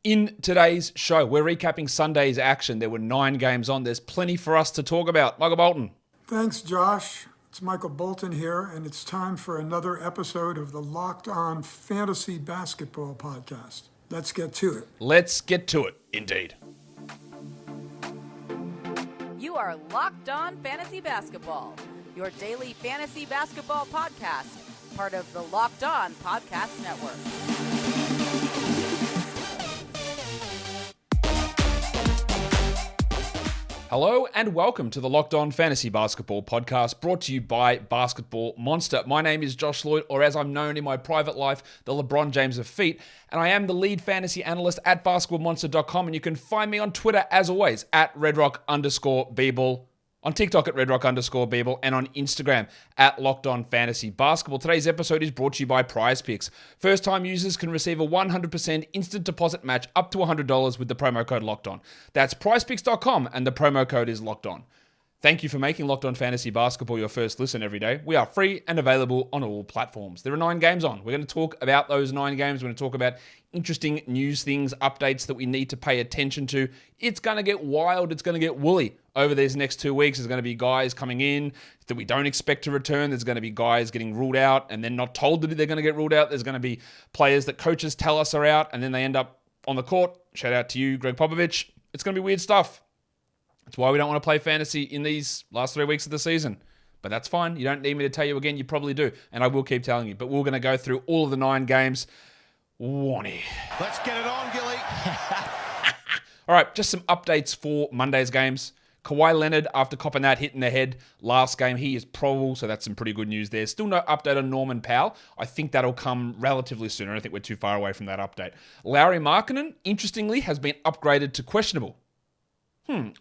In today's show, we're recapping Sunday's action. There were 9 games on. There's plenty for us to talk about. Michael Bolton. Thanks, Josh. It's Michael Bolton here, and it's time for another episode of the Locked On Fantasy Basketball Podcast. Let's get to it. Let's get to it, indeed. You are Locked On Fantasy Basketball, your daily fantasy basketball podcast, part of the Locked On Podcast Network. Hello and welcome to the Locked On Fantasy Basketball Podcast, brought to you by Basketball Monster. My name is Josh Lloyd, or as I'm known in my private life, the LeBron James of feet, and I am the lead fantasy analyst at basketballmonster.com, and you can find me on Twitter, as always, at redrock_bball, on TikTok at redrock_bball, and on Instagram at Locked On Fantasy Basketball. Today's episode is brought to you by Prize Picks. First-time users can receive a 100% instant deposit match up to $100 with the promo code Locked On. That's prizepicks.com, and the promo code is Locked On. Thank you for making Locked On Fantasy Basketball your first listen every day. We are free and available on all platforms. There are 9 games on. We're going to talk about those 9 games. We're going to talk about interesting news things, updates that we need to pay attention to. It's going to get wild. It's going to get woolly over these next 2 weeks. There's going to be guys coming in that we don't expect to return. There's going to be guys getting ruled out and then not told that they're going to get ruled out. There's going to be players that coaches tell us are out and then they end up on the court. Shout out to you, Greg Popovich. It's going to be weird stuff. That's why we don't want to play fantasy in these last 3 weeks of the season. But that's fine. You don't need me to tell you again. You probably do. And I will keep telling you. But we're going to go through all of the 9 games. Warning. Let's get it on, Gilly. All right, just some updates for Monday's games. Kawhi Leonard, after copping that hit in the head last game, he is probable, so that's some pretty good news there. Still no update on Norman Powell. I think that'll come relatively soon. I don't think we're too far away from that update. Lauri Markkanen, interestingly, has been upgraded to questionable.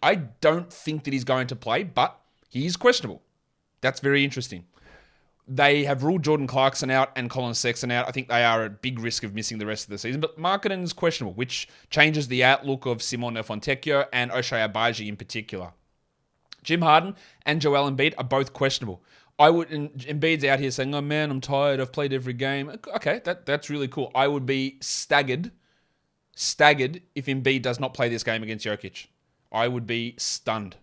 I don't think that he's going to play, but he is questionable. That's very interesting. They have ruled Jordan Clarkson out and Colin Sexton out. I think they are at big risk of missing the rest of the season, but Markkanen is questionable, which changes the outlook of Simone Fontecchio and Ochai Agbaji in particular. Jim Harden and Joel Embiid are both questionable. Embiid's out here saying, "Oh man, I'm tired. I've played every game." Okay, that's really cool. I would be staggered if Embiid does not play this game against Jokic. I would be stunned.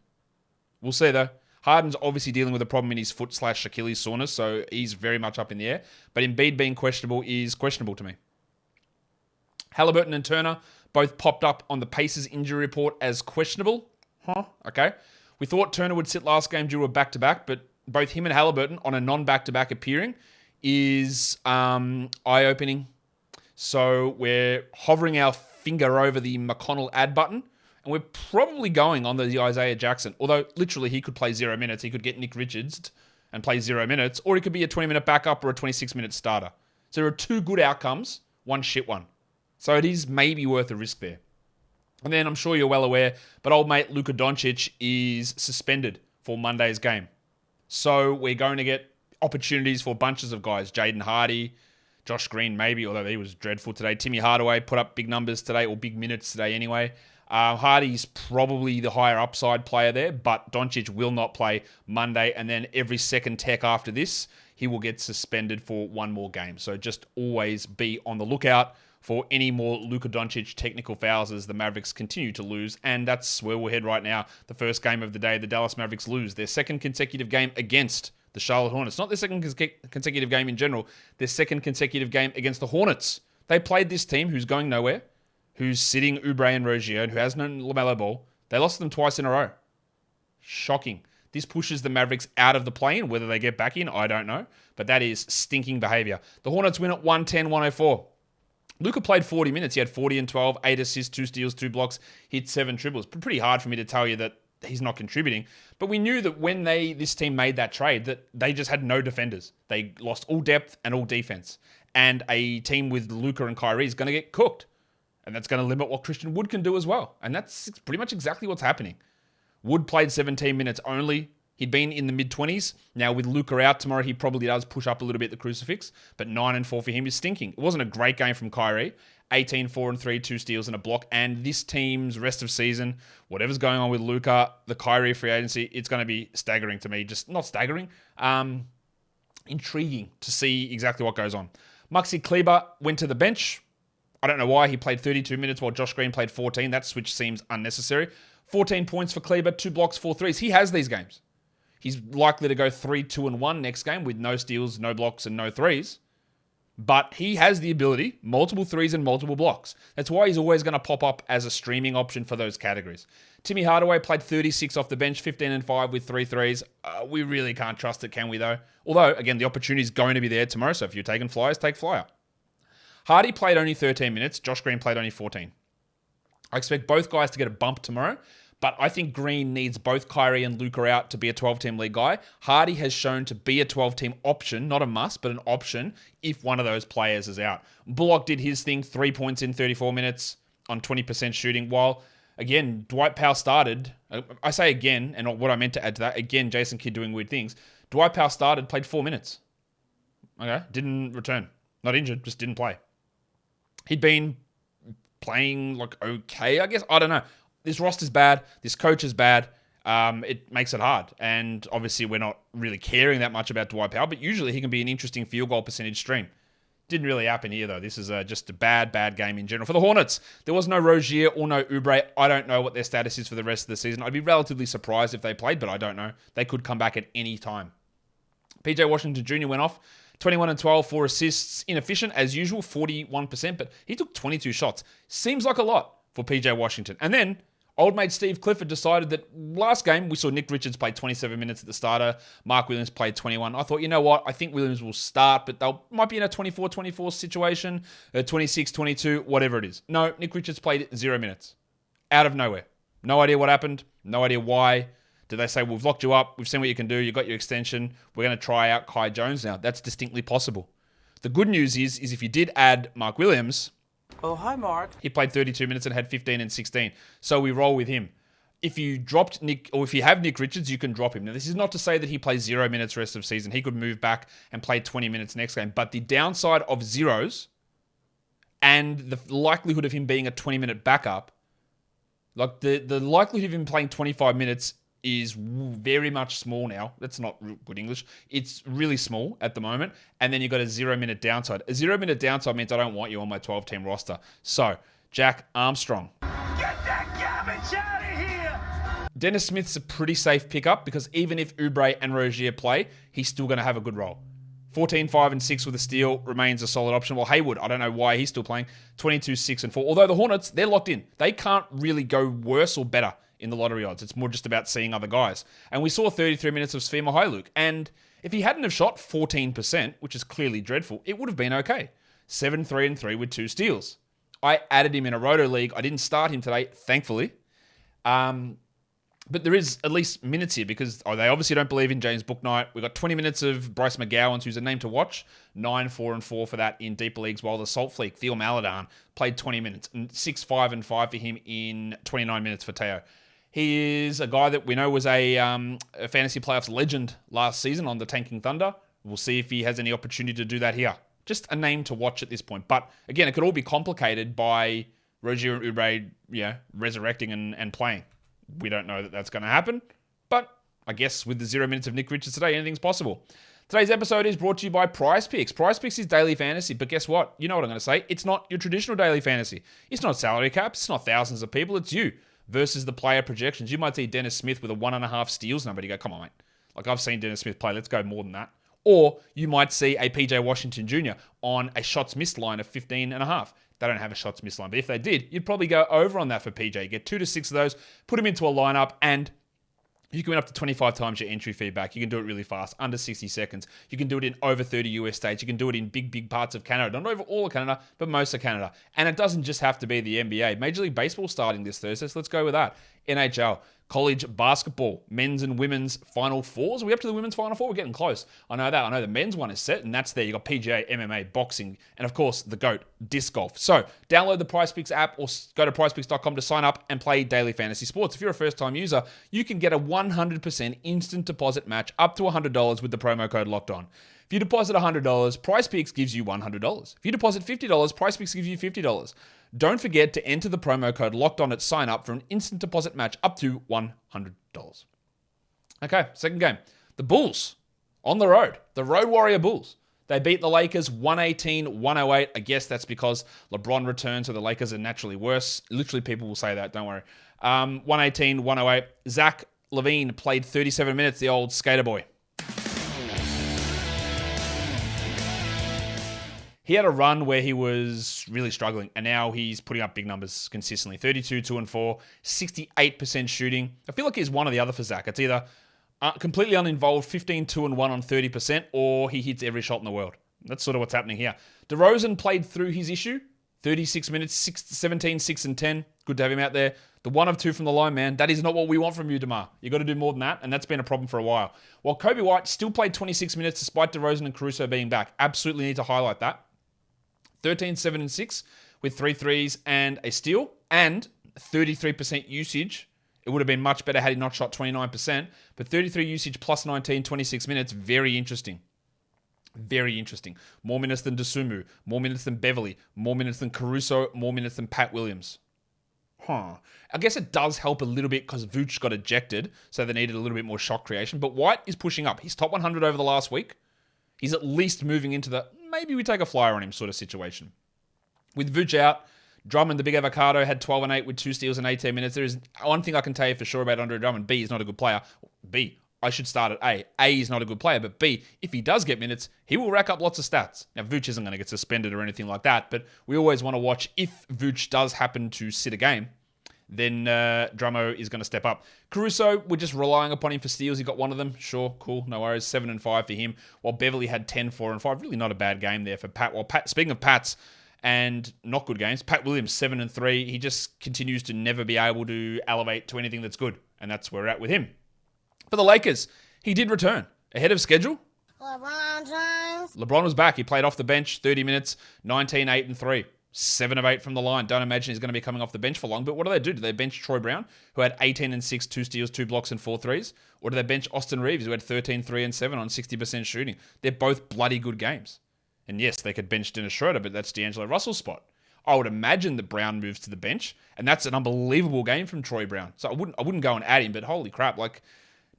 We'll see though. Harden's obviously dealing with a problem in his foot/Achilles soreness, so he's very much up in the air. But Embiid being questionable is questionable to me. Halliburton and Turner both popped up on the Pacers injury report as questionable. Okay. We thought Turner would sit last game due to a back-to-back, but both him and Halliburton on a non-back-to-back appearing is eye-opening. So we're hovering our finger over the McConnell add button. And we're probably going on the Isaiah Jackson, although literally he could play 0 minutes. He could get Nick Richards and play 0 minutes, or he could be a 20-minute backup or a 26-minute starter. So there are 2 good outcomes, 1 shit one. So it is maybe worth a risk there. And then I'm sure you're well aware, but old mate Luka Doncic is suspended for Monday's game. So we're going to get opportunities for bunches of guys. Jaden Hardy, Josh Green maybe, although he was dreadful today. Timmy Hardaway put up big numbers today, or big minutes today anyway. Hardy's probably the higher upside player there, but Doncic will not play Monday, and then every second tech after this, he will get suspended for 1 more game. So just always be on the lookout for any more Luka Doncic technical fouls as the Mavericks continue to lose, and that's where we're headed right now. The first game of the day, the Dallas Mavericks lose their second consecutive game against the Charlotte Hornets. Not their second consecutive game in general, their second consecutive game against the Hornets. They played this team who's going nowhere, who's sitting Oubre and Rozier, and who has no LaMelo Ball. They lost them twice in a row. Shocking. This pushes the Mavericks out of the play-in. Whether they get back in, I don't know. But that is stinking behavior. The Hornets win at 110-104. Luka played 40 minutes. He had 40 and 12, 8 assists, 2 steals, 2 blocks, hit 7 triples. Pretty hard for me to tell you that he's not contributing. But we knew that when this team made that trade, that they just had no defenders. They lost all depth and all defense. And a team with Luka and Kyrie is going to get cooked. And that's going to limit what Christian Wood can do as well. And that's pretty much exactly what's happening. Wood played 17 minutes only. He'd been in the mid-20s. Now, with Luka out tomorrow, he probably does push up a little bit the crucifix. But 9 and 4 for him is stinking. It wasn't a great game from Kyrie. 18, 4 and 3, 2 steals and a block. And this team's rest of season, whatever's going on with Luka, the Kyrie free agency, it's going to be staggering to me. Just not staggering. Intriguing to see exactly what goes on. Maxi Kleber went to the bench. I don't know why he played 32 minutes while Josh Green played 14. That switch seems unnecessary. 14 points for Kleber, 2 blocks, 4 threes. He has these games. He's likely to go 3-2-1 next game with no steals, no blocks, and no threes. But he has the ability, multiple threes and multiple blocks. That's why he's always going to pop up as a streaming option for those categories. Timmy Hardaway played 36 off the bench, 15-5 with 3 threes. We really can't trust it, can we, though? Although, again, the opportunity is going to be there tomorrow, so if you're taking flyers, take flyer. Hardy played only 13 minutes. Josh Green played only 14. I expect both guys to get a bump tomorrow, but I think Green needs both Kyrie and Luka out to be a 12-team league guy. Hardy has shown to be a 12-team option, not a must, but an option if one of those players is out. Bullock did his thing, 3 points in 34 minutes on 20% shooting, while, again, Dwight Powell started. I say again, and what I meant to add to that, again, Jason Kidd doing weird things. Dwight Powell started, played 4 minutes. Okay, didn't return. Not injured, just didn't play. He'd been playing like okay, I guess. I don't know. This roster's bad. This coach is bad. It makes it hard. And obviously we're not really caring that much about Dwight Powell, but usually he can be an interesting field goal percentage stream. Didn't really happen here, though. This is just a bad game in general. For the Hornets, there was no Rozier or no Oubre. I don't know what their status is for the rest of the season. I'd be relatively surprised if they played, but I don't know. They could come back at any time. PJ Washington Jr. went off. 21 and 12, 4 assists. Inefficient as usual, 41%, but he took 22 shots. Seems like a lot for PJ Washington. And then old mate Steve Clifford decided that last game we saw Nick Richards play 27 minutes at the starter. Mark Williams played 21. I thought, you know what? I think Williams will start, but they might be in a 24-24 situation, 26-22, whatever it is. No, Nick Richards played 0 minutes. Out of nowhere. No idea what happened. No idea why. Did they say, we've locked you up, we've seen what you can do, you got your extension, we're going to try out Kai Jones now? That's distinctly possible. The good news is if you did add Mark Williams... Oh, hi, Mark. He played 32 minutes and had 15 and 16. So we roll with him. If you dropped Nick, or if you have Nick Richards, you can drop him. Now, this is not to say that he plays 0 minutes rest of season. He could move back and play 20 minutes next game. But the downside of zeros and the likelihood of him being a 20-minute backup, like the likelihood of him playing 25 minutes is very much small now. That's not good English. It's really small at the moment. And then you've got a 0 minute downside. A 0 minute downside means I don't want you on my 12-team roster. So, Jack Armstrong. Get that garbage out of here! Dennis Smith's a pretty safe pickup because even if Oubre and Rozier play, he's still going to have a good role. 14, 5, and 6 with a steal remains a solid option. Well, Haywood, I don't know why he's still playing. 22, 6, and 4. Although the Hornets, they're locked in. They can't really go worse or better in the lottery odds. It's more just about seeing other guys. And we saw 33 minutes of Svi Mykhailiuk. And if he hadn't have shot 14%, which is clearly dreadful, it would have been okay. 7, 3, and 3 with 2 steals. I added him in a roto league. I didn't start him today, thankfully. But there is at least minutes here because they obviously don't believe in James Bouknight. We've got 20 minutes of Bryce McGowan, who's a name to watch. 9, 4, and 4 for that in deeper leagues, while the Salt Fleek, Theo Maledon, played 20 minutes. And 6, 5, and 5 for him in 29 minutes for Teo. He is a guy that we know was a fantasy playoffs legend last season on the Tanking Thunder. We'll see if he has any opportunity to do that here. Just a name to watch at this point. But again, it could all be complicated by Rozier and Oubre, resurrecting and playing. We don't know that that's going to happen, but I guess with the 0 minutes of Nick Richards today, anything's possible. Today's episode is brought to you by Prize Picks. Prize Picks is daily fantasy, but guess what? You know what I'm going to say. It's not your traditional daily fantasy. It's not salary caps. It's not thousands of people. It's you versus the player projections. You might see Dennis Smith with a 1.5 steals number. You go, come on, mate. Like, I've seen Dennis Smith play. Let's go more than that. Or you might see a PJ Washington Jr. on a shots missed line of 15.5. They don't have a shots missed line. But if they did, you'd probably go over on that for PJ. You get 2 to 6 of those, put him into a lineup, and you can win up to 25 times your entry fee back. You can do it really fast, under 60 seconds. You can do it in over 30 US states. You can do it in big parts of Canada. Not over all of Canada, but most of Canada. And it doesn't just have to be the NBA. Major League Baseball starting this Thursday, so let's go with that. NHL, college basketball, men's and women's Final Fours. Are we up to the women's Final Four? We're getting close. I know that. I know the men's one is set, and that's there. You've got PGA, MMA, boxing, and of course, the GOAT, disc golf. So, download the PrizePicks app or go to prizepicks.com to sign up and play daily fantasy sports. If you're a first-time user, you can get a 100% instant deposit match up to $100 with the promo code LOCKEDON. If you deposit $100, PrizePicks gives you $100. If you deposit $50, PrizePicks gives you $50. Don't forget to enter the promo code LOCKEDON at sign up for an instant deposit match up to $100. Okay, second game. The Bulls on the road. The Road Warrior Bulls. They beat the Lakers 118-108. I guess that's because LeBron returned, so the Lakers are naturally worse. Literally, people will say that. Don't worry. 118-108. Zach LaVine played 37 minutes, the old skater boy. He had a run where he was really struggling, and now he's putting up big numbers consistently. 32, 2 and 4, 68% shooting. I feel like he's one or the other for Zach. It's either completely uninvolved, 15, 2 and 1 on 30%, or he hits every shot in the world. That's sort of what's happening here. DeRozan played through his issue. 36 minutes, 17, 6 and 10. Good to have him out there. The 1 of 2 from the line, man. That is not what we want from you, DeMar. You got to do more than that, and that's been a problem for a while. While Kobe White still played 26 minutes despite DeRozan and Caruso being back. Absolutely need to highlight that. 13, 7 and 6 with 3 threes and a steal, and 33% usage. It would have been much better had he not shot 29%, but 33 usage plus 19, 26 minutes. Very interesting. Very interesting. More minutes than Dosunmu, more minutes than Beverly, more minutes than Caruso, more minutes than Pat Williams. I guess it does help a little bit because Vooch got ejected, so they needed a little bit more shot creation. But White is pushing up. He's top 100 over the last week. He's at least moving into the maybe we take a flyer on him sort of situation. With Vooch out, Drummond, the big avocado, had 12 and 8 with 2 steals in 18 minutes. There is one thing I can tell you for sure about Andre Drummond. B, he's not a good player. B, I should start at A. A is not a good player, but B, if he does get minutes, he will rack up lots of stats. Now, Vooch isn't going to get suspended or anything like that, but we always want to watch if Vooch does happen to sit a game, then Drummo is going to step up. Caruso, we're just relying upon him for steals. He got one of them. Sure, cool, no worries. 7 and 5 for him, while Beverly had 10, 4 and 5. Really not a bad game there for Pat. Well, speaking of Pats and not good games, Pat Williams, 7 and 3. He just continues to never be able to elevate to anything that's good, and that's where we're at with him. For the Lakers, he did return ahead of schedule. LeBron James. LeBron was back. He played off the bench, 30 minutes, 19, 8 and 3. 7 of 8 from the line. Don't imagine he's going to be coming off the bench for long. But what do? Do they bench Troy Brown, who had 18 and 6, 2 steals, 2 blocks, and 4 threes? Or do they bench Austin Reeves, who had 13, 3 and 7 on 60% shooting? They're both bloody good games. And yes, they could bench Dennis Schroeder, but that's D'Angelo Russell's spot. I would imagine that Brown moves to the bench, and that's an unbelievable game from Troy Brown. So I wouldn't go and add him, but holy crap, like,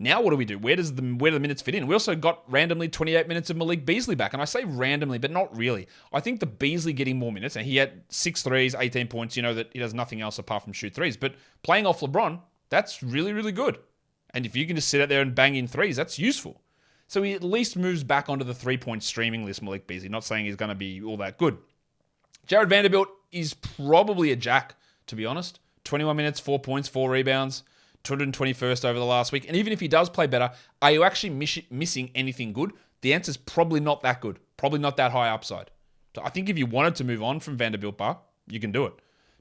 now what do? Where do the minutes fit in? We also got randomly 28 minutes of Malik Beasley back. And I say randomly, but not really. I think the Beasley getting more minutes, and he had 6 threes, 18 points, you know that he does nothing else apart from shoot threes. But playing off LeBron, that's really, really good. And if you can just sit out there and bang in threes, that's useful. So he at least moves back onto the 3-point streaming list, Malik Beasley. Not saying he's going to be all that good. Jared Vanderbilt is probably a jack, to be honest. 21 minutes, 4 points, 4 rebounds. 221st over the last week. And even if he does play better, are you actually missing anything good? The answer is probably not that good. Probably not that high upside. So I think if you wanted to move on from Vanderbilt Bar, you can do it.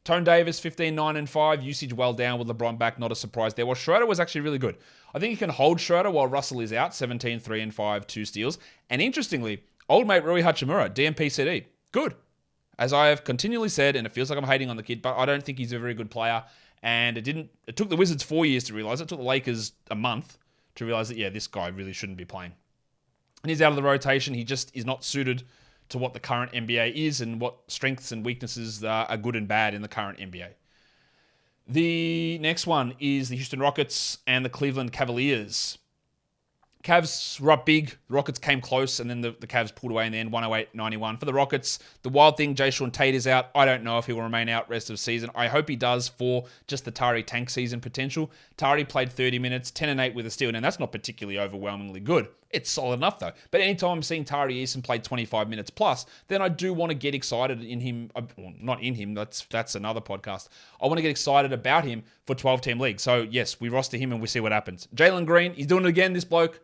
Tone Davis, 15, 9 and 5. Usage well down with LeBron back. Not a surprise there. Well, Schroeder was actually really good. I think you can hold Schroeder while Russell is out. 17, 3 and 5, 2 steals. And interestingly, old mate Rui Hachimura, DMPCD. Good. As I have continually said, and it feels like I'm hating on the kid, but I don't think he's a very good player. And it took the Wizards 4 years to realize it. It took the Lakers a month to realize that, yeah, this guy really shouldn't be playing. And he's out of the rotation. He just is not suited to what the current NBA is and what strengths and weaknesses are good and bad in the current NBA. The next one is the Houston Rockets and the Cleveland Cavaliers. Cavs were up big. The Rockets came close, and then the Cavs pulled away in the end, 108-91. For the Rockets, the wild thing, Jayshawn Tate is out. I don't know if he will remain out rest of the season. I hope he does for just the Tari tank season potential. Tari played 30 minutes, 10 and 8 with a steal. Now, that's not particularly overwhelmingly good. It's solid enough, though. But anytime I'm seeing Tari Eason play 25 minutes plus, then I do want to get excited in him. Well, not in him. That's another podcast. I want to get excited about him for 12-team league. So, yes, we roster him and we see what happens. Jalen Green, he's doing it again, this bloke.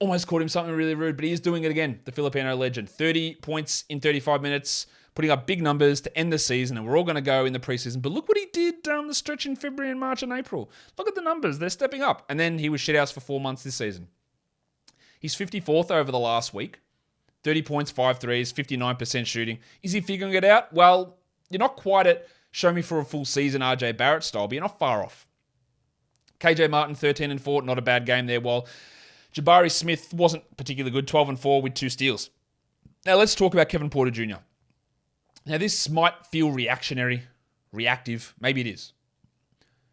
Almost called him something really rude, but he is doing it again. The Filipino legend. 30 points in 35 minutes, putting up big numbers to end the season, and we're all going to go in the preseason. But look what he did down the stretch in February and March and April. Look at the numbers. They're stepping up. And then he was shithoused for 4 months this season. He's 54th over the last week. 30 points, 5 threes, 59% shooting. Is he figuring it out? Well, you're not quite at show me for a full season RJ Barrett style, but you're not far off. KJ Martin, 13 and 4, not a bad game there. While Jabari Smith wasn't particularly good, 12 and 4 with 2 steals. Now let's talk about Kevin Porter Jr. Now this might feel reactive. Maybe it is.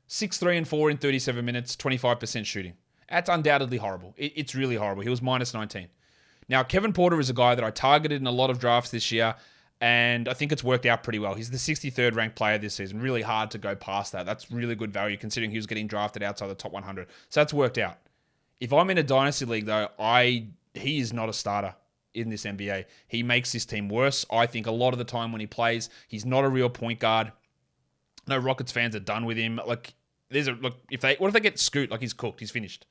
6, 3 and 4 in 37 minutes, 25% shooting. That's undoubtedly horrible. It's really horrible. He was minus 19. Now, Kevin Porter is a guy that I targeted in a lot of drafts this year, and I think it's worked out pretty well. He's the 63rd ranked player this season. Really hard to go past that. That's really good value considering he was getting drafted outside the top 100. So that's worked out. If I'm in a dynasty league, though, he is not a starter in this NBA. He makes this team worse. I think a lot of the time when he plays, he's not a real point guard. No Rockets fans are done with him. What if they get Scoot? Like, he's cooked. He's finished.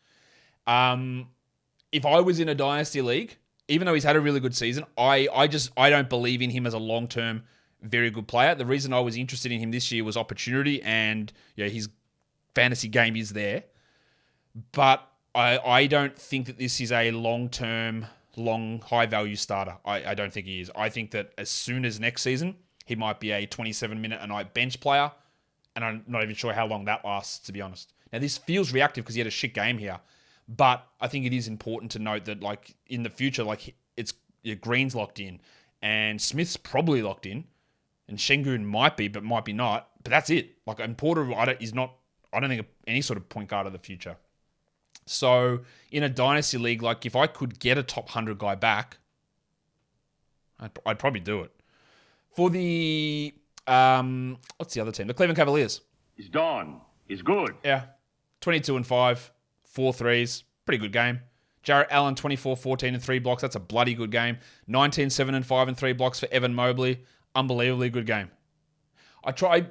If I was in a dynasty league, even though he's had a really good season, I don't believe in him as a long-term, very good player. The reason I was interested in him this year was opportunity, and his fantasy game is there. But I don't think that this is a long-term, high-value starter. I don't think he is. I think that as soon as next season, he might be a 27-minute-a-night bench player, and I'm not even sure how long that lasts, to be honest. Now, this feels reactive because he had a shit game here, but I think it is important to note that, like, in the future, like, Green's locked in, and Smith's probably locked in, and Şengün might be, but might be not. But that's it. Like, and Porter is not, I don't think, any sort of point guard of the future. So, in a dynasty league, like, if I could get a top 100 guy back, I'd probably do it. For the, what's the other team? The Cleveland Cavaliers. He's done. He's good. Yeah. 22-5, 4 threes. Pretty good game. Jarret Allen, 24-14 and 3 blocks. That's a bloody good game. 19-7 and 5 and 3 blocks for Evan Mobley. Unbelievably good game. I tried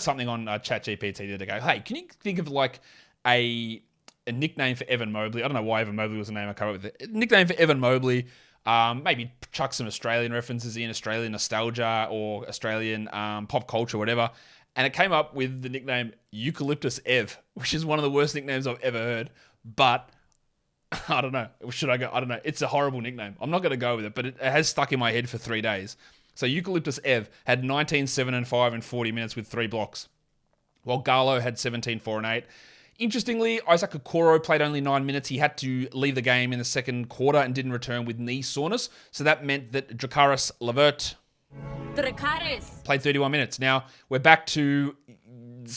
something on ChatGPT the other day. Hey, can you think of like a nickname for Evan Mobley? I don't know why Evan Mobley was the name I came up with. A nickname for Evan Mobley. Maybe chuck some Australian references in, Australian nostalgia or Australian pop culture, whatever. And it came up with the nickname Eucalyptus Ev, which is one of the worst nicknames I've ever heard. But I don't know. Should I go? I don't know. It's a horrible nickname. I'm not going to go with it, but it has stuck in my head for 3 days. So Eucalyptus Ev had 19, 7 and 5 in 40 minutes with 3 blocks, while Garlow had 17, 4 and 8. Interestingly, Isaac Okoro played only 9 minutes. He had to leave the game in the second quarter and didn't return with knee soreness. So that meant that Dracaris Levert played 31 minutes. Now, we're back to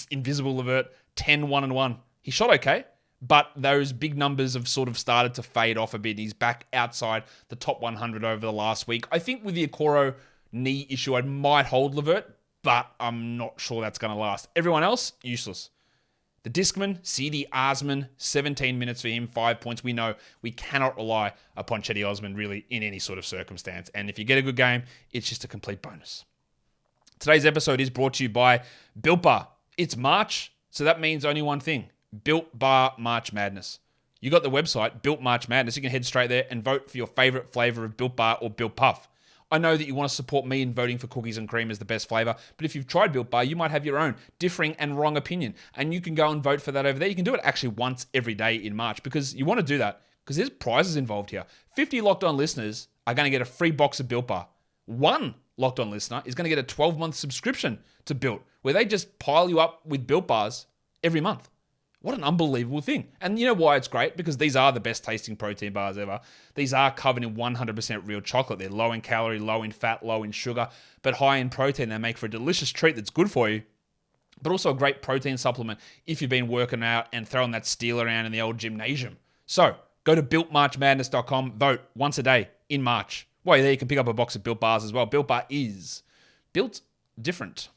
Invisible Levert, 10, 1 and 1. He shot okay, but those big numbers have sort of started to fade off a bit. He's back outside the top 100 over the last week. I think with the Okoro knee issue, I might hold Levert, but I'm not sure that's going to last. Everyone else, useless. The Discman, CD Osman, 17 minutes for him, 5 points. We know we cannot rely upon Chetty Osman really in any sort of circumstance. And if you get a good game, it's just a complete bonus. Today's episode is brought to you by Built Bar. It's March, so that means only one thing. Built Bar March Madness. You got the website, Built March Madness. You can head straight there and vote for your favorite flavor of Built Bar or Built Puff. I know that you want to support me in voting for cookies and cream as the best flavor, but if you've tried Built Bar, you might have your own differing and wrong opinion, and you can go and vote for that over there. You can do it actually once every day in March because you want to do that because there's prizes involved here. 50 Locked On listeners are going to get a free box of Built Bar. One Locked On listener is going to get a 12-month subscription to Built, where they just pile you up with Built Bars every month. What an unbelievable thing. And you know why it's great? Because these are the best tasting protein bars ever. These are covered in 100% real chocolate. They're low in calorie, low in fat, low in sugar, but high in protein. They make for a delicious treat that's good for you, but also a great protein supplement if you've been working out and throwing that steel around in the old gymnasium. So go to builtmarchmadness.com, vote once a day in March. While you're there, you can pick up a box of Built Bars as well. Built Bar is built different.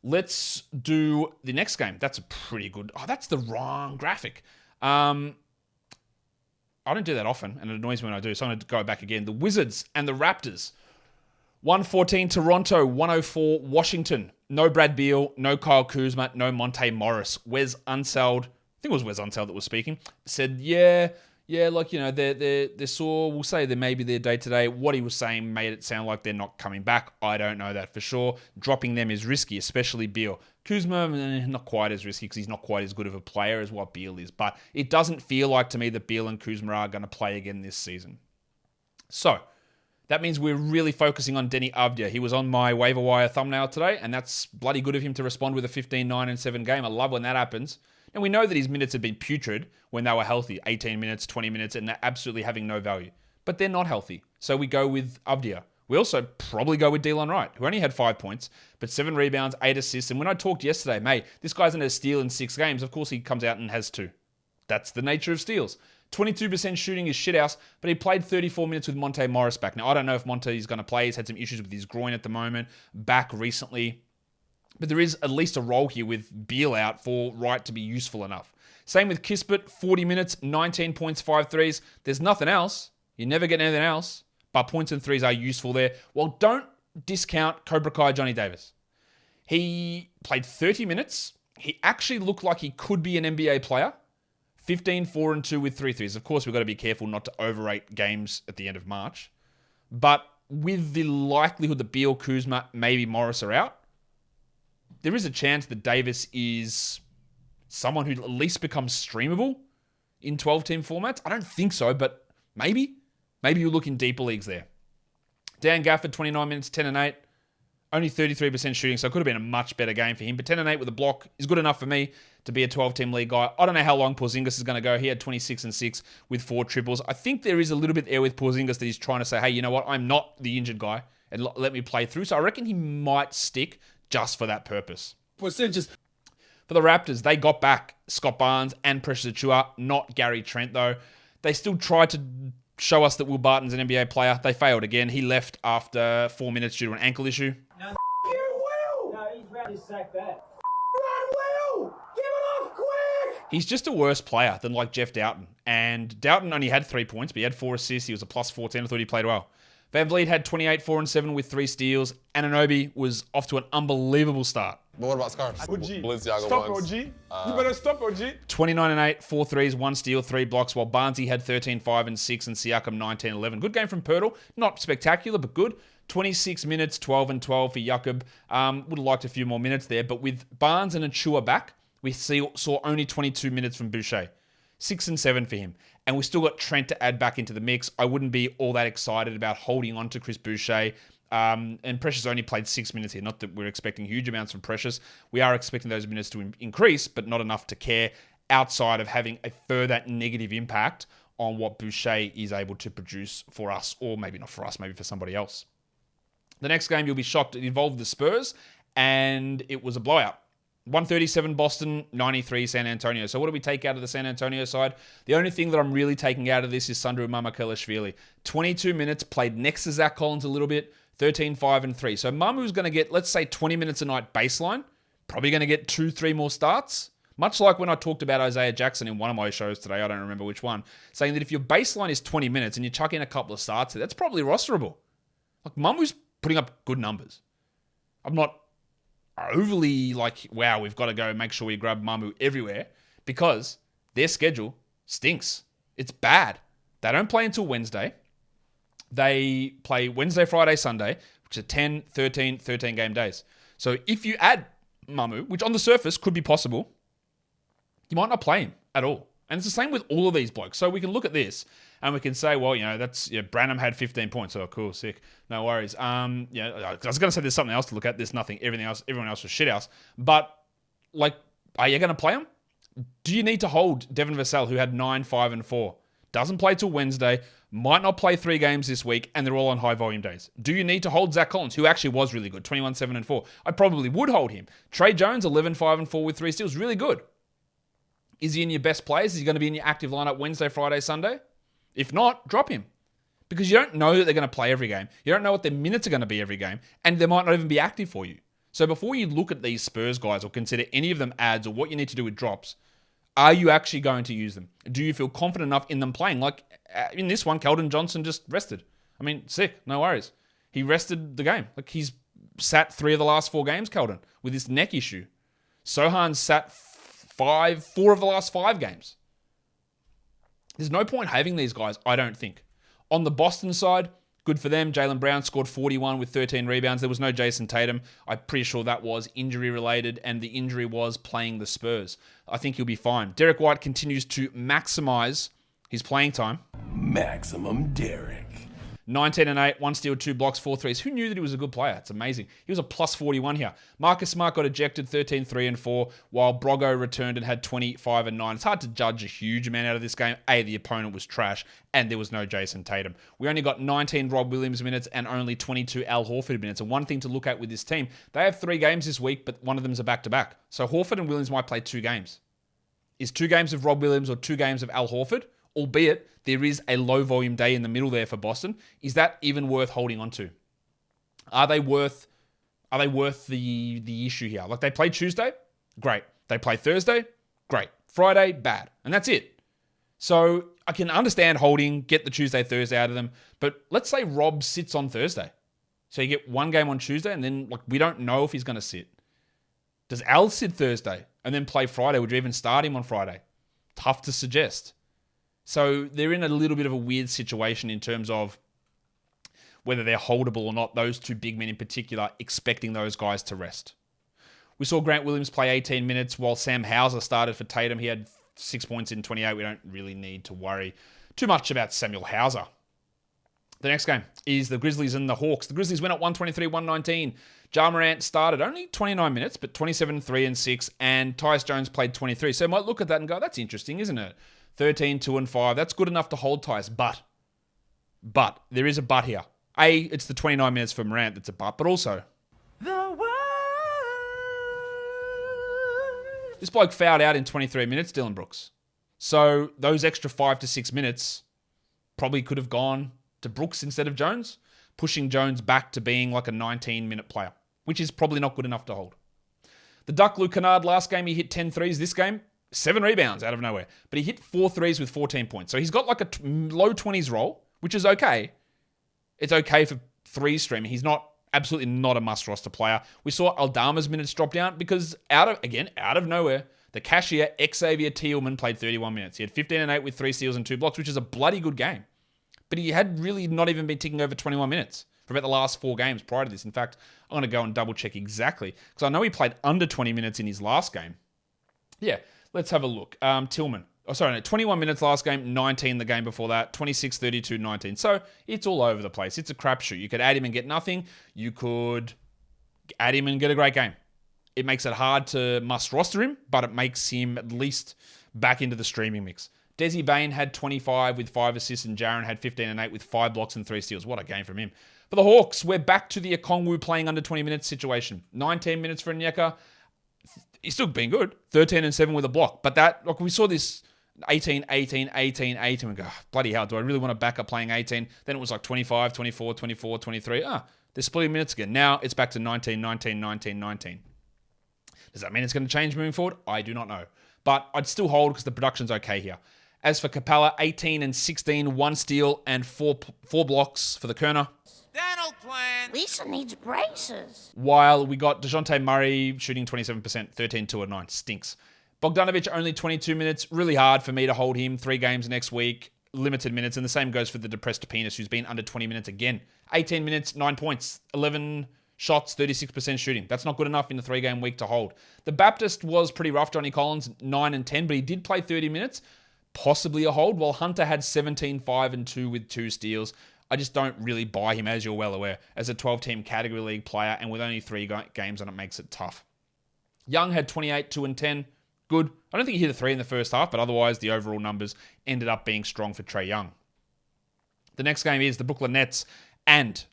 Let's do the next game. That's a pretty good... Oh, that's the wrong graphic. I don't do that often, and it annoys me when I do, so I'm going to go back again. The Wizards and the Raptors. 114 Toronto, 104 Washington. No Brad Beal, no Kyle Kuzma, no Monte Morris. Wes Unseld, I think it was Wes Unseld that was speaking, said, like, you know, they're sore. We'll say that maybe their day-to-day. What he was saying made it sound like they're not coming back. I don't know that for sure. Dropping them is risky, especially Beal. Kuzma, not quite as risky because he's not quite as good of a player as what Beal is. But it doesn't feel like to me that Beal and Kuzma are going to play again this season. So that means we're really focusing on Denny Avdia. He was on my waiver wire thumbnail today, and that's bloody good of him to respond with a 15, 9, and 7 game. I love when that happens. And we know that his minutes had been putrid when they were healthy, 18 minutes, 20 minutes, and they're absolutely having no value. But they're not healthy. So we go with Avdia. We also probably go with Delon Wright, who only had 5 points, but 7 rebounds, 8 assists. And when I talked yesterday, mate, this guy's in a steal in 6 games. Of course, he comes out and has 2. That's the nature of steals. 22% shooting is shithouse, but he played 34 minutes with Monte Morris back. Now, I don't know if Monte is going to play. He's had some issues with his groin at the moment, back recently. But there is at least a role here with Beal out for Wright to be useful enough. Same with Kispert, 40 minutes, 19 points, 5 threes. There's nothing else. You never get anything else. But points and threes are useful there. Well, don't discount Cobra Kai Johnny Davis. He played 30 minutes. He actually looked like he could be an NBA player. 15, 4, and 2 with 3 threes. Of course, we've got to be careful not to overrate games at the end of March. But with the likelihood that Beal, Kuzma, maybe Morris are out, there is a chance that Davis is someone who at least becomes streamable in 12-team formats. I don't think so, but maybe. Maybe you look in deeper leagues there. Dan Gafford, 29 minutes, 10 and 8. Only 33% shooting, so it could have been a much better game for him. But 10 and 8 with a block is good enough for me to be a 12-team league guy. I don't know how long Porzingis is going to go. He had 26 and 6 with 4 triples. I think there is a little bit there with Porzingis that he's trying to say, hey, you know what? I'm not the injured guy, and let me play through. So I reckon he might stick just for that purpose. For the Raptors, they got back Scott Barnes and Precious Achiuwa, not Gary Trent, though. They still tried to show us that Will Barton's an NBA player. They failed again. He left after 4 minutes due to an ankle issue. No, you, Will! No, he's ready to sack that. Run, Will! Give it off quick! He's just a worse player than like Jeff Doughton. And Doughton only had 3 points, but he had 4 assists. He was a plus 14. I thought he played well. Van Vliet had 28, 4, and 7 with 3 steals. Anunoby was off to an unbelievable start. But what about scarves? OG. Balenciaga Stop, ones. OG. You better stop, OG. 29 and 8, 4 threes, 1 steal, 3 blocks, while Barnesy had 13, 5, and 6, and Siakam 19, 11. Good game from Pirtle. Not spectacular, but good. 26 minutes, 12 and 12 for Jakob. Would have liked a few more minutes there, but with Barnes and Achiuwa back, we saw only 22 minutes from Boucher. 6 and 7 for him. And we still got Trent to add back into the mix. I wouldn't be all that excited about holding on to Chris Boucher. And Precious only played 6 minutes here. Not that we're expecting huge amounts from Precious. We are expecting those minutes to increase, but not enough to care outside of having a further negative impact on what Boucher is able to produce for us, or maybe not for us, maybe for somebody else. The next game, you'll be shocked, it involved the Spurs, and it was a blowout. 137 Boston, 93 San Antonio. So what do we take out of the San Antonio side? The only thing that I'm really taking out of this is Sandro Mamukelashvili. 22 minutes, played next to Zach Collins a little bit, 13, 5, and 3. So Mamu's going to get, let's say, 20 minutes a night baseline. Probably going to get 2-3 more starts. Much like when I talked about Isaiah Jackson in one of my shows today, I don't remember which one, saying that if your baseline is 20 minutes and you chuck in a couple of starts, that's probably rosterable. Like, Mamu's putting up good numbers. I'm not overly like, wow, we've got to go make sure we grab Mamu everywhere, because their schedule stinks. It's bad. They don't play until Wednesday. They play Wednesday, Friday, Sunday, which are 10, 13 game days. So if you add Mamu, which on the surface could be possible, you might not play him at all. And it's the same with all of these blokes. So we can look at this and we can say, well, that's Branham had 15 points. Oh, cool, sick. No worries. I was going to say there's something else to look at. There's nothing. Everyone else was shithouse. But, are you going to play him? Do you need to hold Devin Vassell, who had 9, 5, and 4? Doesn't play till Wednesday. Might not play 3 games this week, and they're all on high volume days. Do you need to hold Zach Collins, who actually was really good, 21, 7, and 4? I probably would hold him. Trey Jones, 11, 5, and 4 with 3 steals, really good. Is he in your best plays? Is he going to be in your active lineup Wednesday, Friday, Sunday? If not, drop him. Because you don't know that they're going to play every game. You don't know what their minutes are going to be every game. And they might not even be active for you. So before you look at these Spurs guys or consider any of them ads or what you need to do with drops, are you actually going to use them? Do you feel confident enough in them playing? Like in this one, Keldon Johnson just rested. I mean, sick. No worries. He rested the game. Like, he's sat 3 of the last 4 games, Keldon, with this neck issue. Sohan sat 4 of the last 5 games. There's no point having these guys, I don't think. On the Boston side, good for them. Jaylen Brown scored 41 with 13 rebounds. There was no Jason Tatum. I'm pretty sure that was injury related, and the injury was playing the Spurs. I think he'll be fine. Derek White continues to maximize his playing time. Maximum Derek. 19 and 8, 1 steal, 2 blocks, 4 threes. Who knew that he was a good player? It's amazing. He was a plus 41 here. Marcus Smart got ejected, 13, 3, and 4, while Brogo returned and had 25 and 9. It's hard to judge a huge amount out of this game. The opponent was trash, and there was no Jason Tatum. We only got 19 Rob Williams minutes and only 22 Al Horford minutes. And one thing to look at with this team, they have 3 games this week, but one of them is a back-to-back. So Horford and Williams might play 2 games. Is 2 games of Rob Williams or 2 games of Al Horford, albeit there is a low volume day in the middle there for Boston. Is that even worth holding on to? Are they worth the issue here? Like, they play Tuesday, great. They play Thursday, great. Friday, bad. And that's it. So I can understand holding, get the Tuesday, Thursday out of them. But let's say Rob sits on Thursday. So you get one game on Tuesday, and then we don't know if he's going to sit. Does Al sit Thursday and then play Friday? Would you even start him on Friday? Tough to suggest. So they're in a little bit of a weird situation in terms of whether they're holdable or not, those two big men in particular, expecting those guys to rest. We saw Grant Williams play 18 minutes while Sam Hauser started for Tatum. He had 6 points in 28. We don't really need to worry too much about Samuel Hauser. The next game is the Grizzlies and the Hawks. The Grizzlies went up 123-119. Ja Morant started only 29 minutes, but 27, 3, and 6. And Tyus Jones played 23. So you might look at that and go, that's interesting, isn't it? 13, 2, and 5. That's good enough to hold Tyus. But there is a but here. A, it's the 29 minutes for Morant that's a but also this bloke fouled out in 23 minutes, Dylan Brooks. So those extra 5 to 6 minutes probably could have gone to Brooks instead of Jones, pushing Jones back to being like a 19-minute player, which is probably not good enough to hold. The Duck, Luke Kennard, last game he hit 10 threes. This game, 7 rebounds out of nowhere. But he hit 4 threes with 14 points. So he's got like a low 20s role, which is okay. It's okay for threes streaming. He's absolutely not a must-roster player. We saw Aldama's minutes drop down because out of nowhere, the cashier, Xavier Tillman, played 31 minutes. He had 15 and 8 with 3 steals and 2 blocks, which is a bloody good game. But he had really not even been ticking over 21 minutes for about the last 4 games prior to this. In fact, I'm going to go and double-check exactly because I know he played under 20 minutes in his last game. Yeah, let's have a look. Tillman. 21 minutes last game, 19 the game before that, 26, 32, 19. So it's all over the place. It's a crapshoot. You could add him and get nothing. You could add him and get a great game. It makes it hard to must roster him, but it makes him at least back into the streaming mix. Desi Bain had 25 with 5 assists, and Jaren had 15 and 8 with 5 blocks and 3 steals. What a game from him. For the Hawks, we're back to the Okongwu playing under 20 minutes situation. 19 minutes for Onyeka. He's still been good. 13 and 7 with a block. But we saw this 18, 18, 18, 18. We go, bloody hell, do I really want to back up playing 18? Then it was like 25, 24, 24, 23. They're splitting minutes again. Now it's back to 19, 19, 19, 19. Does that mean it's going to change moving forward? I do not know. But I'd still hold because the production's okay here. As for Capella, 18 and 16, 1 steal and 4 blocks for the Kerner. Lisa needs braces. While we got DeJounte Murray shooting 27%, 13, 2, and 9. Stinks. Bogdanovic only 22 minutes. Really hard for me to hold him. 3 games next week. Limited minutes. And the same goes for the depressed penis, who's been under 20 minutes again. 18 minutes, 9 points, 11 shots, 36% shooting. That's not good enough in the 3-game week to hold. The Baptist was pretty rough. Johnny Collins, 9 and 10, but he did play 30 minutes. Possibly a hold. While Hunter had 17, 5, and 2 with 2 steals. I just don't really buy him, as you're well aware, as a 12-team category league player, and with only 3 games on it makes it tough. Young had 28, 2, and 10. Good. I don't think he hit a 3 in the first half, but otherwise the overall numbers ended up being strong for Trae Young. The next game is the Brooklyn Nets and,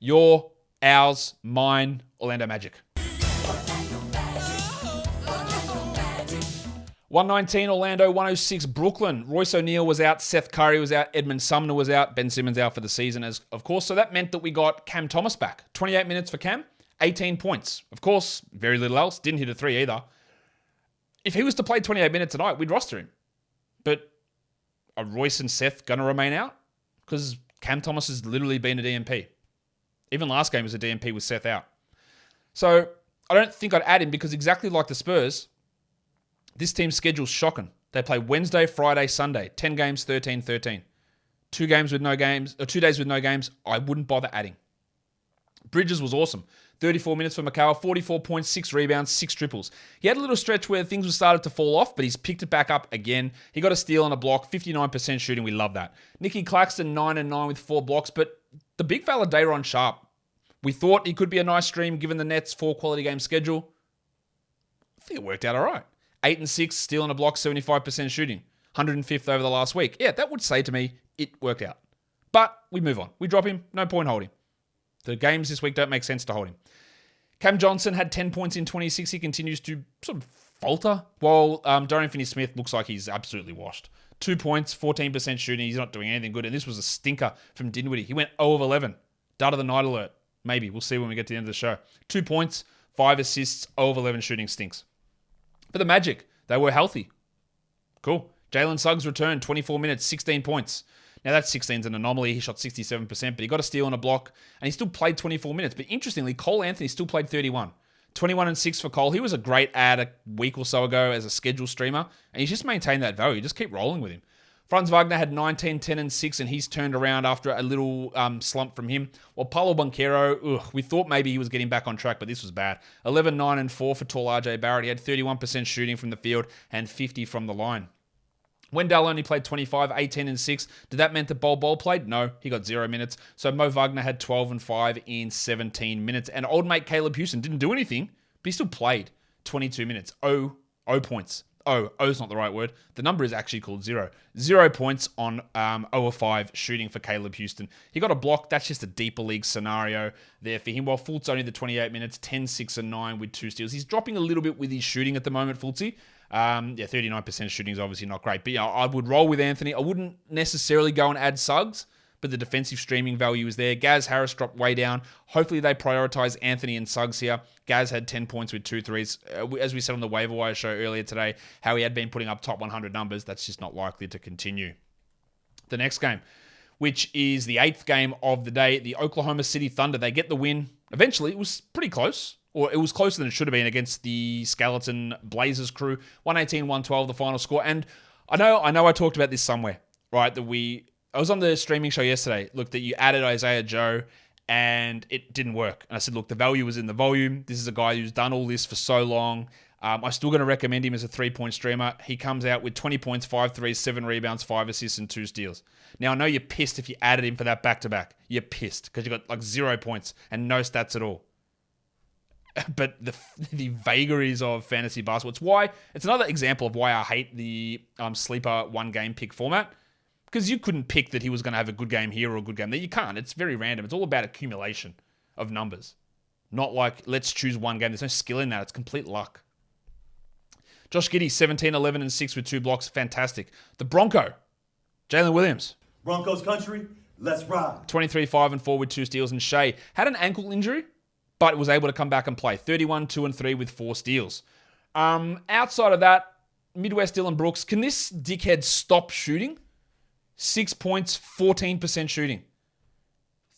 your, ours, mine, Orlando Magic. 119 Orlando, 106 Brooklyn. Royce O'Neal was out, Seth Curry was out, Edmund Sumner was out, Ben Simmons out for the season, of course. So that meant that we got Cam Thomas back. 28 minutes for Cam, 18 points. Of course, very little else. Didn't hit a 3 either. If he was to play 28 minutes tonight, we'd roster him. But are Royce and Seth going to remain out? Because Cam Thomas has literally been a DNP. Even last game was a DNP with Seth out. So I don't think I'd add him because exactly like the Spurs, this team's schedule's shocking. They play Wednesday, Friday, Sunday. 10 games, 13, 13. 2 days with no games. I wouldn't bother adding. Bridges was awesome. 34 minutes for Mikal, 44 points, 6 rebounds, 6 triples. He had a little stretch where things were started to fall off, but he's picked it back up again. He got a steal and a block, 59% shooting. We love that. Nicky Claxton, 9 and 9 with 4 blocks, but the big fella, Day'Ron Sharpe, we thought he could be a nice stream given the Nets' 4 quality game schedule. I think it worked out all right. 8 and 6, steal and a block, 75% shooting. 105th over the last week. Yeah, that would say to me it worked out. But we move on. We drop him. No point holding. The games this week don't make sense to hold him. Cam Johnson had 10 points in 26. He continues to sort of falter, while Dorian Finney-Smith looks like he's absolutely washed. 2 points, 14% shooting. He's not doing anything good. And this was a stinker from Dinwiddie. He went 0 of 11. Dud of the night alert. Maybe. We'll see when we get to the end of the show. 2 points, 5 assists, 0 of 11 shooting stinks. But the Magic, they were healthy. Cool. Jalen Suggs returned 24 minutes, 16 points. Now that 16 is an anomaly. He shot 67%, but he got a steal and a block, and he still played 24 minutes. But interestingly, Cole Anthony still played 31. 21 and 6 for Cole. He was a great ad a week or so ago as a scheduled streamer, and he's just maintained that value. Just keep rolling with him. Franz Wagner had 19, 10, and 6, and he's turned around after a little slump from him. While Paulo Banchero, we thought maybe he was getting back on track, but this was bad. 11, 9, and 4 for tall RJ Barrett. He had 31% shooting from the field and 50 from the line. Wendell only played 25, 18, and 6. Did that mean that Bol played? No, he got 0 minutes. So Mo Wagner had 12 and 5 in 17 minutes. And old mate Caleb Houston didn't do anything, but he still played 22 minutes. 0 points. O's not the right word. The number is actually called 0. 0 points on 0 of 5 shooting for Caleb Houston. He got a block. That's just a deeper league scenario there for him. While Fultz only the 28 minutes, 10, 6, and 9 with 2 steals. He's dropping a little bit with his shooting at the moment, Fultzy. 39% shooting is obviously not great. But yeah, I would roll with Anthony. I wouldn't necessarily go and add Suggs, but the defensive streaming value is there. Gaz Harris dropped way down. Hopefully they prioritize Anthony and Suggs here. Gaz had 10 points with 2 threes. As we said on the waiver wire show earlier today, how he had been putting up top 100 numbers. That's just not likely to continue. The next game, which is the 8th game of the day, the Oklahoma City Thunder. They get the win. Eventually, it was pretty close. Or it was closer than it should have been against the Skeleton Blazers crew. 118-112, the final score. And I know I talked about this somewhere, right? I was on the streaming show yesterday. Look, that you added Isaiah Joe and it didn't work. And I said, look, the value was in the volume. This is a guy who's done all this for so long. I'm still going to recommend him as a 3-point streamer. He comes out with 20 points, 5 threes, 7 rebounds, 5 assists, and 2 steals. Now, I know you're pissed if you added him for that back-to-back. You're pissed because you got like 0 points and no stats at all. But the vagaries of fantasy basketball, it's another example of why I hate the sleeper one-game pick format. Because you couldn't pick that he was going to have a good game here or a good game there. You can't. It's very random. It's all about accumulation of numbers. Not like, let's choose one game. There's no skill in that. It's complete luck. Josh Giddey, 17, 11, and 6 with 2 blocks. Fantastic. The Bronco, Jalen Williams. Broncos country, let's ride. 23, 5, and 4 with 2 steals. And Shea had an ankle injury, but was able to come back and play. 31, 2, and 3 with 4 steals. Outside of that, Midwest Dylan Brooks. Can this dickhead stop shooting? 6 points, 14% shooting.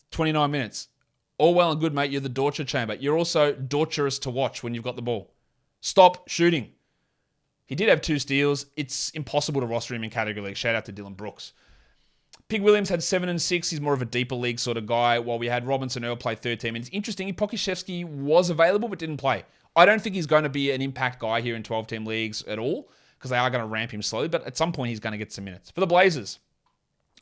29 minutes. All well and good, mate. You're the torture chamber. You're also torturous to watch when you've got the ball. Stop shooting. He did have 2 steals. It's impossible to roster him in category league. Shout out to Dylan Brooks. Pig Williams had 7 and 6. He's more of a deeper league sort of guy, while we had Robinson Earl play 13 minutes. Interesting, Pokuševski was available but didn't play. I don't think he's going to be an impact guy here in 12-team leagues at all, because they are going to ramp him slowly, but at some point he's going to get some minutes. For the Blazers,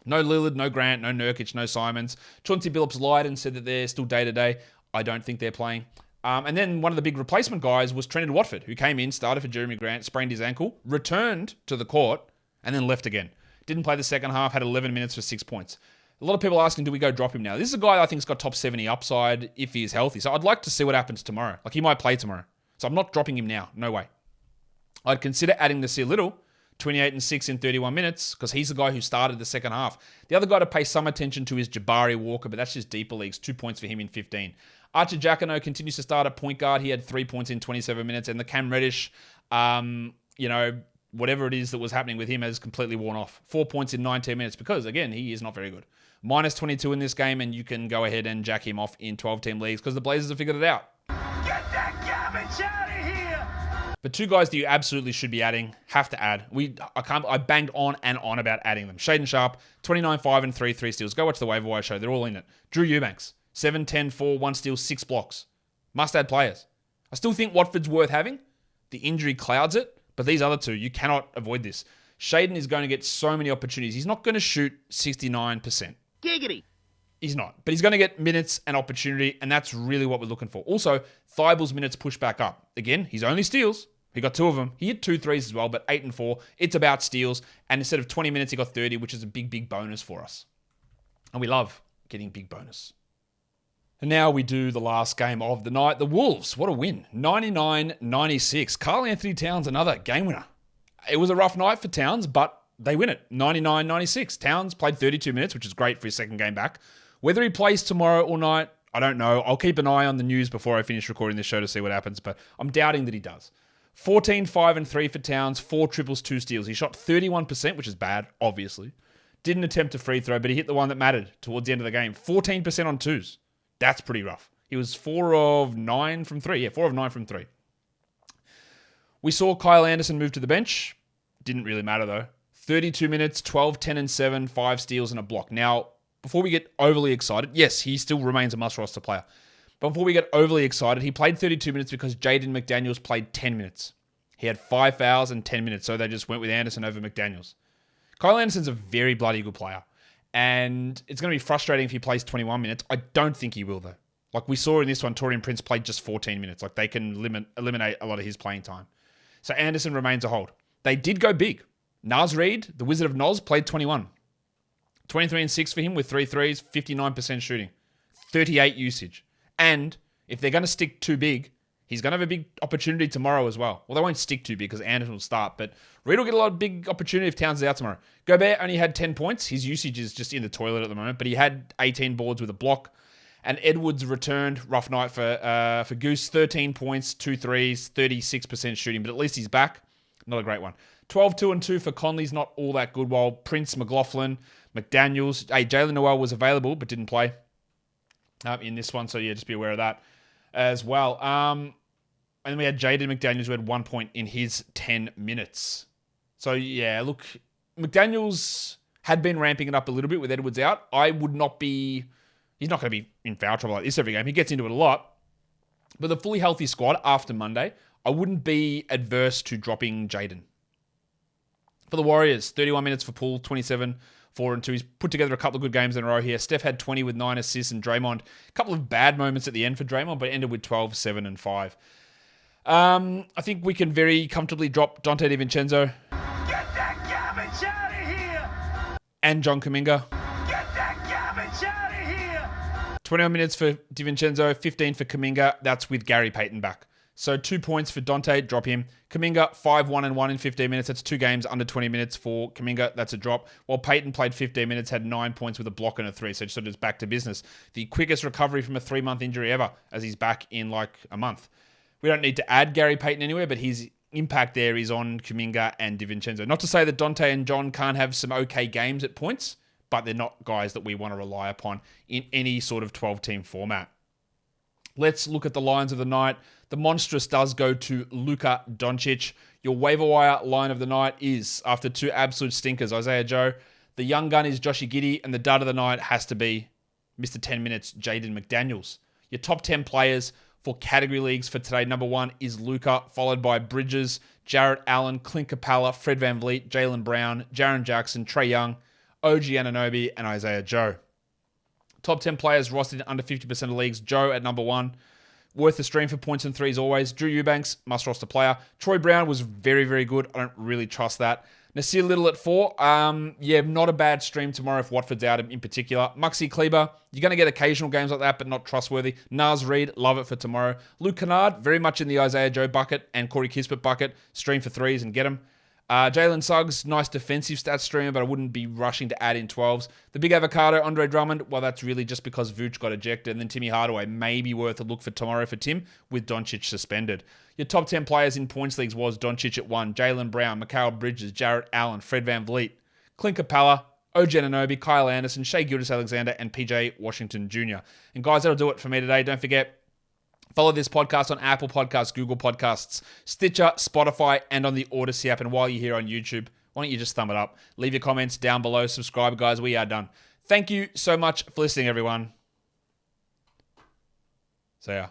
no Lillard, no Grant, no Nurkic, no Simons. Chauncey Billups lied and said that they're still day-to-day. I don't think they're playing. And then one of the big replacement guys was Trenton Watford, who came in, started for Jeremy Grant, sprained his ankle, returned to the court, and then left again. Didn't play the second half, had 11 minutes for 6 points. A lot of people asking, do we go drop him now? This is a guy I think's got top 70 upside if he is healthy. So I'd like to see what happens tomorrow. Like, he might play tomorrow. So I'm not dropping him now. No way. I'd consider adding Nasir Little, 28 and 6 in 31 minutes, because he's the guy who started the second half. The other guy to pay some attention to is Jabari Walker, but that's just deeper leagues. 2 points for him in 15. Archer Jacquino continues to start at point guard. He had 3 points in 27 minutes. And the Cam Reddish, whatever it is that was happening with him has completely worn off. 4 points in 19 minutes because, again, he is not very good. Minus 22 in this game, and you can go ahead and jack him off in 12-team leagues because the Blazers have figured it out. Get that garbage out of here! But 2 guys that you absolutely should be adding, have to add. I banged on and on about adding them. Shaedon Sharpe, 29, 5, and 3 steals. Go watch the waiver wire show. They're all in it. Drew Eubanks, 7, 10, 4, 1 steal, 6 blocks. Must-add players. I still think Watford's worth having. The injury clouds it. But these other 2, you cannot avoid this. Shaedon is going to get so many opportunities. He's not going to shoot 69%. Giggity. He's not. But he's going to get minutes and opportunity, and that's really what we're looking for. Also, Thibel's minutes push back up. Again, he's only steals. He got 2 of them. He hit 2 threes as well, but 8 and 4. It's about steals. And instead of 20 minutes, he got 30, which is a big, big bonus for us. And we love getting big bonus. And now we do the last game of the night. The Wolves, what a win. 99-96. Karl Anthony Towns, another game winner. It was a rough night for Towns, but they win it 99-96. Towns played 32 minutes, which is great for his second game back. Whether he plays tomorrow or night, I don't know. I'll keep an eye on the news before I finish recording this show to see what happens, but I'm doubting that he does. 14, 5, and 3 for Towns, 4 triples, 2 steals. He shot 31%, which is bad, obviously. Didn't attempt a free throw, but he hit the one that mattered towards the end of the game. 14% on twos. That's pretty rough. He was 4 of 9 from 3. Yeah, 4 of 9 from 3. We saw Kyle Anderson move to the bench. Didn't really matter, though. 32 minutes, 12, 10, and 7, 5 steals and a block. Now, before we get overly excited, yes, he still remains a must-roster player. But before we get overly excited, he played 32 minutes because Jaden McDaniels played 10 minutes. He had 5 fouls and 10 minutes, so they just went with Anderson over McDaniels. Kyle Anderson's a very bloody good player, and it's going to be frustrating if he plays 21 minutes. I don't think he will, though. Like we saw in this one, Torian Prince played just 14 minutes. Like they can eliminate a lot of his playing time. So Anderson remains a hold. They did go big. Naz Reid, the Wizard of Noz, played 21. 23 and 6 for him with 3 threes, 59% shooting, 38 usage. And if they're going to stick too big, he's going to have a big opportunity tomorrow as well. Well, they won't stick too big because Anderson will start, but Reid will get a lot of big opportunity if Towns is out tomorrow. Gobert only had 10 points. His usage is just in the toilet at the moment, but he had 18 boards with a block. And Edwards returned. Rough night for Goose. 13 points, 2 threes, 36% shooting, but at least he's back. Not a great one. 12, 2, and 2 for Conley's not all that good, while Prince, McLaughlin, McDaniels. Hey, Jalen Noel was available but didn't play in this one, so yeah, just be aware of that as well. And then we had Jaden McDaniels who had 1 point in his 10 minutes. So yeah, look, McDaniels had been ramping it up a little bit with Edwards out. I would not be... He's not going to be in foul trouble like this every game. He gets into it a lot. But the fully healthy squad after Monday, I wouldn't be adverse to dropping Jaden. For the Warriors, 31 minutes for Poole, 27, 4 and 2. He's put together a couple of good games in a row here. Steph had 20 with 9 assists, and Draymond, a couple of bad moments at the end for Draymond, but ended with 12, 7, and 5. I think we can very comfortably drop Dante DiVincenzo. Get that garbage out of here! And John Kuminga. Get that garbage out of here! 21 minutes for DiVincenzo, 15 for Kuminga. That's with Gary Payton back. So 2 points for Dante, drop him. Kuminga, 5, 1, and 1 in 15 minutes. That's 2 games under 20 minutes for Kuminga. That's a drop. While Payton played 15 minutes, had 9 points with a block and a 3. So just sort of back to business. The quickest recovery from a 3-month injury ever, as he's back in like a month. We don't need to add Gary Payton anywhere, but his impact there is on Kuminga and DiVincenzo. Not to say that Dante and John can't have some okay games at points, but they're not guys that we want to rely upon in any sort of 12-team format. Let's look at the lines of the night. The monstrous does go to Luka Doncic. Your waiver wire line of the night is, after 2 absolute stinkers, Isaiah Joe. The young gun is Joshy Giddey, and the dud of the night has to be Mr. 10 Minutes, Jaden McDaniels. Your top 10 players for category leagues for today. Number 1 is Luka, followed by Bridges, Jarret Allen, Clint Capella, Fred VanVleet, Jaylen Brown, Jaren Jackson, Trae Young, OG Anunoby, and Isaiah Joe. Top 10 players rostered in under 50% of leagues. Joe at number 1. Worth the stream for points and threes always. Drew Eubanks, must roster player. Troy Brown was very, very good. I don't really trust that. Nasir Little at 4. Yeah, not a bad stream tomorrow if Watford's out in particular. Muxie Kleber, you're going to get occasional games like that, but not trustworthy. Naz Reid, love it for tomorrow. Luke Kennard, very much in the Isaiah Joe bucket and Corey Kispert bucket. Stream for threes and get them. Jalen Suggs, nice defensive stats streamer, but I wouldn't be rushing to add in 12s. The big avocado, Andre Drummond, well, that's really just because Vooch got ejected. And then Timmy Hardaway may be worth a look for tomorrow for Tim, with Doncic suspended. Your top 10 players in points leagues was Doncic at 1, Jaylen Brown, Mikal Bridges, Jarret Allen, Fred VanVleet, Clint Capella, OG Anunoby, Kyle Anderson, Shai Gilgeous-Alexander, and PJ Washington Jr. And guys, that'll do it for me today. Don't forget, follow this podcast on Apple Podcasts, Google Podcasts, Stitcher, Spotify, and on the Odyssey app. And while you're here on YouTube, why don't you just thumb it up? Leave your comments down below. Subscribe, guys. We are done. Thank you so much for listening, everyone. See ya.